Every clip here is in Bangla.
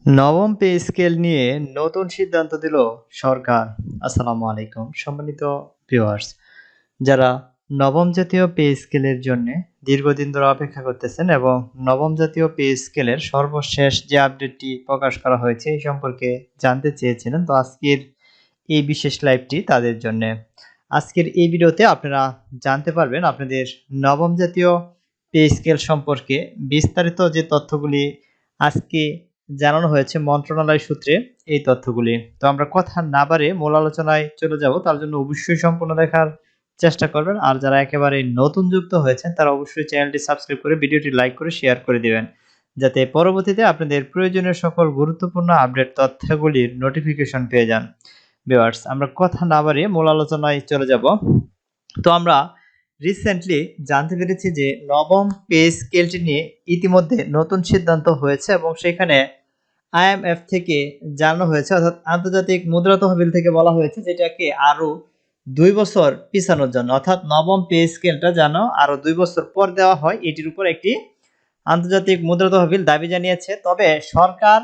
নবম পে স্কেল নিয়ে নতুন সিদ্ধান্ত দিল সরকার। আসসালামু আলাইকুম সম্মানিত ভিউয়ার্স, যারা নবম জাতীয় পে স্কেলের জন্য দীর্ঘদিন ধরে অপেক্ষা করতেছেন এবং নবম জাতীয় পে স্কেলের সর্বশেষ যে আপডেটটি প্রকাশ করা হয়েছে এই সম্পর্কে জানতে চেয়েছিলেন, তো আজকের এই বিশেষ লাইভটি তাদের জন্য। আজকের এই ভিডিওতে আপনারা জানতে পারবেন আপনাদের নবম জাতীয় পে স্কেল সম্পর্কে বিস্তারিত যে তথ্যগুলি আজকে জানানো হয়েছে মন্ত্রণালয় সূত্রে, এই তথ্যগুলি। তো আমরা কথা না বাড়িয়ে মূল আলোচনায় চলে যাব, তার জন্য অবশ্যই সম্পূর্ণ দেখার চেষ্টা করবেন। আর যারা একেবারে নতুন যুক্ত হয়েছেন তারা অবশ্যই চ্যানেলটি সাবস্ক্রাইব করে ভিডিওটি লাইক করে শেয়ার করে দিবেন, যাতে পরবর্তীতে আপনাদের প্রয়োজনীয় সকল গুরুত্বপূর্ণ আপডেট তথ্যগুলির নোটিফিকেশন পেয়ে যান। ভিউয়ার্স, আমরা কথা না বাড়িয়ে মূল আলোচনায় চলে যাব। তো আমরা রিসেন্টলি জানতে পেরেছি যে নবম পে স্কেলটি নিয়ে ইতিমধ্যে নতুন সিদ্ধান্ত হয়েছে এবং সেখানে আইএমএফ থেকে জানানো হয়েছে, অর্থাৎ আন্তর্জাতিক মুদ্রা তহবিল থেকে বলা হয়েছে যেটাকে আরো 2 বছর পিছানোর জন্য, অর্থাৎ নবম পে স্কেলটা যেন আরো 2 বছর পর দেওয়া হয়, এটির উপর একটি আন্তর্জাতিক মুদ্রা তহবিল দাবি জানিয়েছে। তবে সরকার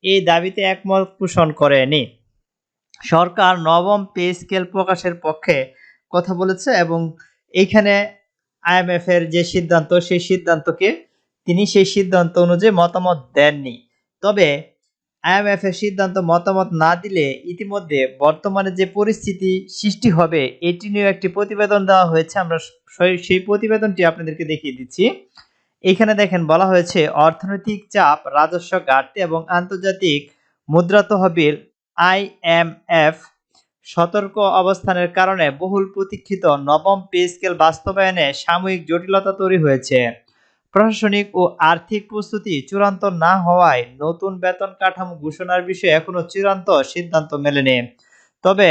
এই দাবিতে একমত পোষণ করেনি। সরকার নবম পে স্কেল প্রকাশের পক্ষে কথা বলেছে এবং এইখানে আইএমএফ এর যে সিদ্ধান্ত সেই সিদ্ধান্তকে তিনি সেই সিদ্ধান্ত অনুযায়ী মতামত দেননি। তবে আইএমএফ এর সিদ্ধান্ত মতামত না দিলে ইতিমধ্যে বর্তমানে যে পরিস্থিতি সৃষ্টি হবে এটি নিয়ে একটি প্রতিবেদন দেওয়া হয়েছে। আমরা সেই প্রতিবেদনটি আপনাদেরকে দেখিয়ে দিচ্ছি। এখানে দেখেন বলা হয়েছে অর্থনৈতিক চাপ, রাজস্ব ঘাটতি এবং আন্তর্জাতিক মুদ্রা তহবিল আইএমএফ সতর্ক অবস্থানের কারণে বহুল প্রতীক্ষিত নবম পে স্কেল বাস্তবায়নে সাময়িক জটিলতা তৈরি হয়েছে। প্রশাসনিক ও আর্থিক প্রস্তুতি চূড়ান্ত না হওয়ায় নতুন বেতন কাঠামো ঘোষণার বিষয়ে এখনো চূড়ান্ত সিদ্ধান্ত মেলেনি। তবে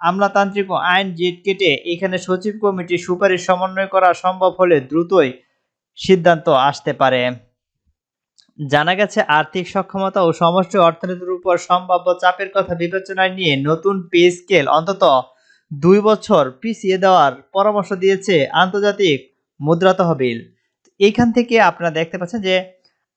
আমলাতান্ত্রিক ও আইন জেট কেটে এখানে সচিব কমিটির সুপারিশ সমন্বয় করা সম্ভব হলে দ্রুতই সিদ্ধান্ত আসতে পারে। জানা গেছে আর্থিক সক্ষমতা ও সমষ্টি অর্থনীতির উপর সম্ভাব্য চাপের কথা বিবেচনায় নিয়ে নতুন পে স্কেল অন্তত 2 বছর পিছিয়ে দেওয়ার পরামর্শ দিয়েছে আন্তর্জাতিক মুদ্রা তহবিল। এইখান থেকে আপনারা দেখতে পাচ্ছেন যে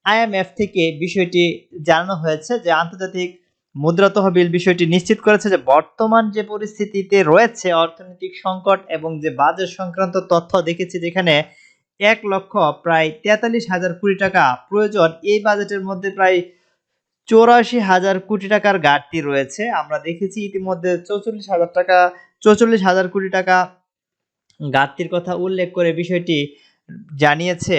আইএমএফ থেকে বিষয়টি জানানো হয়েছে যে আন্তর্জাতিক মুদ্রা তহবিল বিষয়টি নিশ্চিত করেছে যে বর্তমান যে পরিস্থিতিতে রয়েছে অর্থনৈতিক সংকট এবং যে বাজেট সংক্রান্ত তথ্য দেখেছি যেখানে 1 লক্ষ প্রায় 43,000 কোটি টাকা প্রয়োজন, এই বাজেটের মধ্যে প্রায় 84,000 কোটি টাকার ঘাটতি রয়েছে। আমরা দেখেছি ইতিমধ্যে 44,000 কোটি টাকা ঘাটতির কথা উল্লেখ করে বিষয়টি জানিয়েছে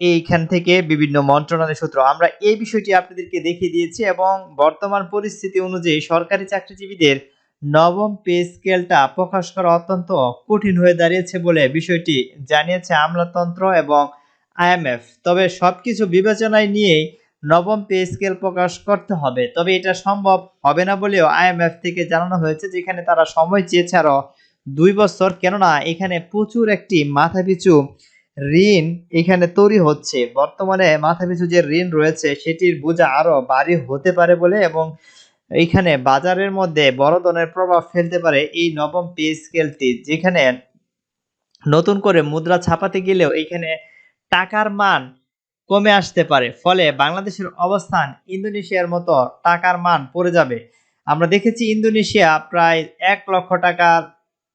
এইখান থেকে বিভিন্ন মন্ত্রণালয় সূত্র। আমরা এই বিষয়টি আপনাদেরকে দেখিয়ে দিয়েছি এবং বর্তমান পরিস্থিতি অনুযায়ী সরকারি চাকরিজীবীদের নবম পে স্কেলটা প্রকাশ করা অত্যন্ত কঠিন হয়ে দাঁড়িয়েছে বলে বিষয়টি জানিয়েছে আমলাতন্ত্র এবং আইএমএফ। তবে সবকিছু বিবেচনায় নিয়েই নবম পে স্কেল প্রকাশ করতে হবে, তবে এটা সম্ভব হবে না বলেও আইএমএফ থেকে জানানো হয়েছে, যেখানে তারা সময় চেয়েছে আরো 2 বছর, কেননা এখানে প্রচুর একটি মাথাপিছু ঋণ এখানে তৈরি হচ্ছে। বর্তমানে মাথাপিছু যে ঋণ রয়েছে সেটির বোঝা আরো ভারী হতে পারে বলে এবং এইখানে বাজারের মধ্যে বড় ধরনের প্রভাব ফেলতে পারে এই নবম পে স্কেলটি, যেখানে নতুন করে মুদ্রা ছাপাতে গেলেও এইখানে টাকার মান কমে আসতে পারে, ফলে বাংলাদেশের অবস্থান ইন্দোনেশিয়ার মতো টাকার মান পড়ে যাবে। আমরা দেখেছি ইন্দোনেশিয়া প্রায় 1 লক্ষ টাকার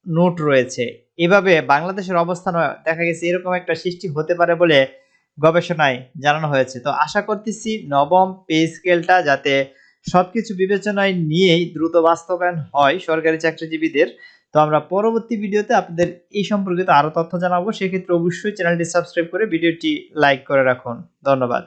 নোট রয়েছে। এভাবে বাংলাদেশের অবস্থান দেখা গেছে এরকম একটা সৃষ্টি হতে পারে বলে গবেষণায় জানানো হয়েছে। তো আশা করতেছি নবম পে স্কেলটা যাতে সবকিছু বিবেচনায় নিয়েই দ্রুত বাস্তবায়ন হয় সরকারি চাকরিজীবীদের। তো আমরা পরবর্তী ভিডিওতে আপনাদের এই সম্পর্কিত আরো তথ্য জানাবো। সেক্ষেত্রে অবশ্যই চ্যানেলটি সাবস্ক্রাইব করে ভিডিওটি লাইক করে রাখুন। ধন্যবাদ।